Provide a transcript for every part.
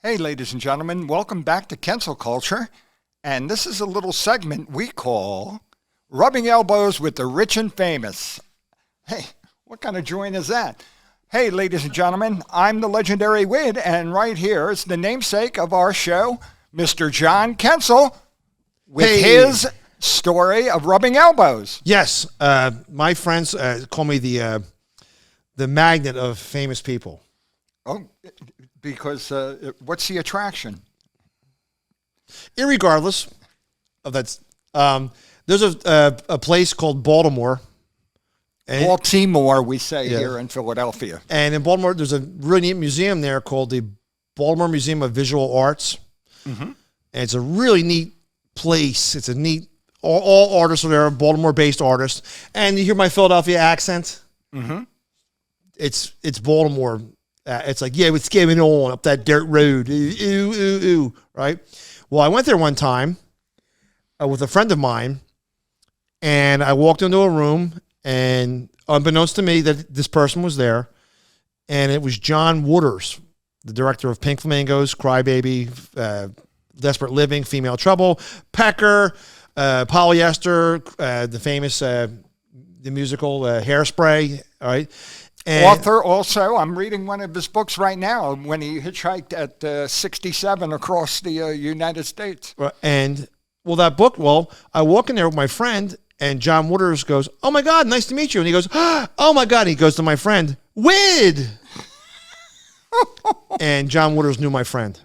Hey, ladies and gentlemen, welcome back to Kensil Culture. And this is a little segment we call Rubbing Elbows with the Rich and Famous. Hey, what kind of joint is that? Hey, ladies and gentlemen, I'm the legendary Wid, and right here is the namesake of our show, Mr. John Kensil, with his story of rubbing elbows. Yes, my friends call me the magnet of famous people. Oh, because what's the attraction? Irregardless of that, there's a place called Baltimore. Baltimore, we say here in Philadelphia. And in Baltimore, there's a really neat museum there called the Baltimore Museum of Visual Arts. Mm-hmm. And it's a really neat place. It's a neat, all artists are there, Baltimore-based artists. And you hear my Philadelphia accent? Mm-hmm. It's Baltimore. It's like, yeah, what's going on up that dirt road? Ooh, right? Well, I went there one time with a friend of mine, and I walked into a room, and unbeknownst to me that this person was there, and it was John Waters, the director of Pink Flamingos, Crybaby, Desperate Living, Female Trouble, Pecker, Polyester, the famous the musical Hairspray, all right? And author also, I'm reading one of his books right now when he hitchhiked at 67 across the United States. And, that book, I walk in there with my friend, and John Waters goes, "Oh, my God, nice to meet you." And he goes, "Oh, my God." And he goes to my friend, "Wid." And John Waters knew my friend.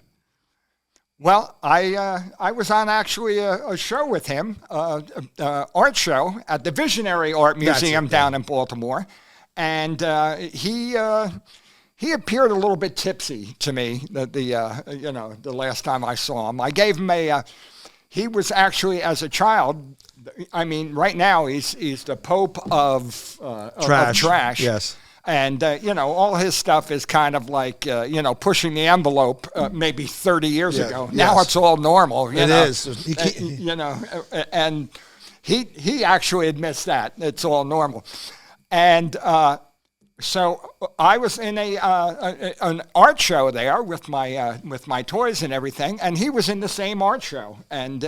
Well, I was on actually a show with him, art show at the Visionary Art Museum down in Baltimore. And he appeared a little bit tipsy to me the last time I saw him. I gave him he was actually, as a child, I mean, right now he's the Pope of trash. Yes. And, all his stuff is kind of like, pushing the envelope maybe 30 years ago. Now it's all normal. It is. And he actually admits that. It's all normal. And so I was in an art show there with my toys and everything, and he was in the same art show, and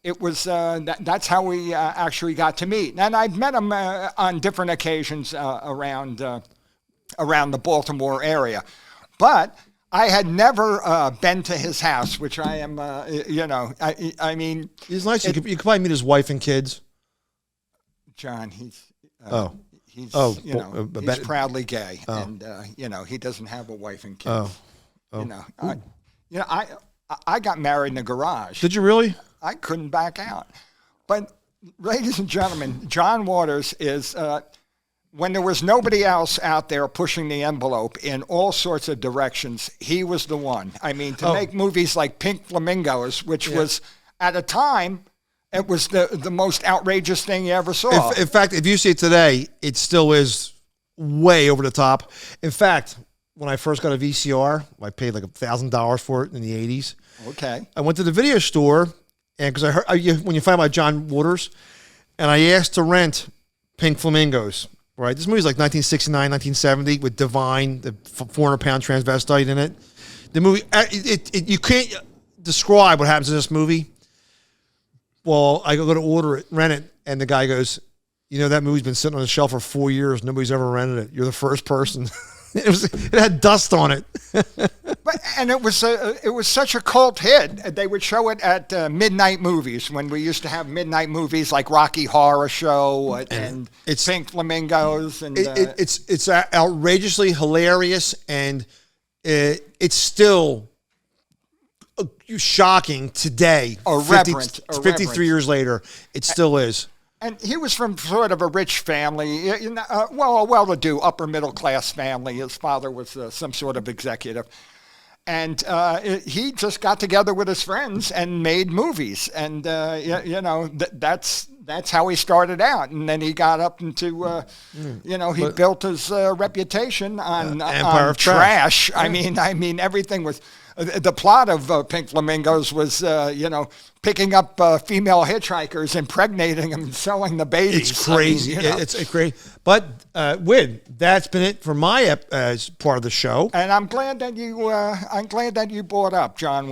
it was that's how we actually got to meet. And I'd met him on different occasions around the Baltimore area, but I had never been to his house, which I am. I mean, he's nice. You could probably meet his wife and kids. John, he's. He's proudly gay, and he doesn't have a wife and kids. I got married in the garage. Did you really? I couldn't back out. But, ladies and gentlemen, John Waters is when there was nobody else out there pushing the envelope in all sorts of directions, he was the one. I mean, to make movies like Pink Flamingos, which was at a time. It was the most outrageous thing you ever saw. In fact, if you see it today, it still is way over the top. In fact, when I first got a VCR, I paid like $1,000 for it in the 80s. Okay. I went to the video store, and because I heard when you find out about John Waters, and I asked to rent Pink Flamingos. Right, this movie's like 1969, 1970 with Divine, the 400-pound transvestite in it. The movie, you can't describe what happens in this movie. Well, I go to rent it, and the guy goes, that movie's been sitting on the shelf for 4 years. Nobody's ever rented it. You're the first person. It had dust on it. And it was such a cult hit. They would show it at midnight movies when we used to have midnight movies like Rocky Horror Show and Pink Flamingos. And it's outrageously hilarious, and it's still shocking today. 53 years later, it still is. And he was from sort of a rich family, a well-to-do upper middle class family. His father was some sort of executive, and he just got together with his friends and made movies. And that's that's how he started out, and then he got up into, he built his reputation on, Empire on of Trash. trash. I mean, everything was. The plot of Pink Flamingos was, picking up female hitchhikers, impregnating them, and selling the babies. It's crazy. It's crazy. But Win, that's been it for my part of the show. And I'm glad that you brought up John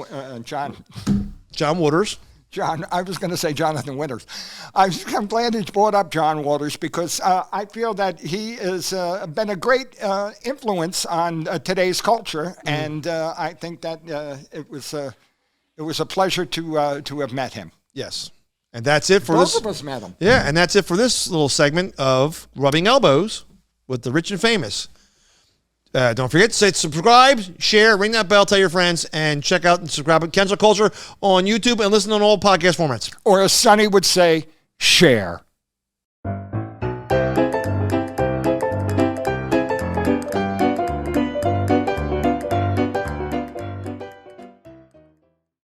Waters. I was going to say Jonathan Winters. I'm glad he brought up John Waters because I feel that he has been a great influence on today's culture, and I think that it was a pleasure to have met him. Yes, and that's it for Both this. of us met him. Yeah, and that's it for this little segment of Rubbing Elbows with the Rich and Famous. Don't forget to say subscribe, share, ring that bell, tell your friends, and check out and subscribe to Kensil Culture on YouTube and listen on all podcast formats. Or as Sonny would say, share.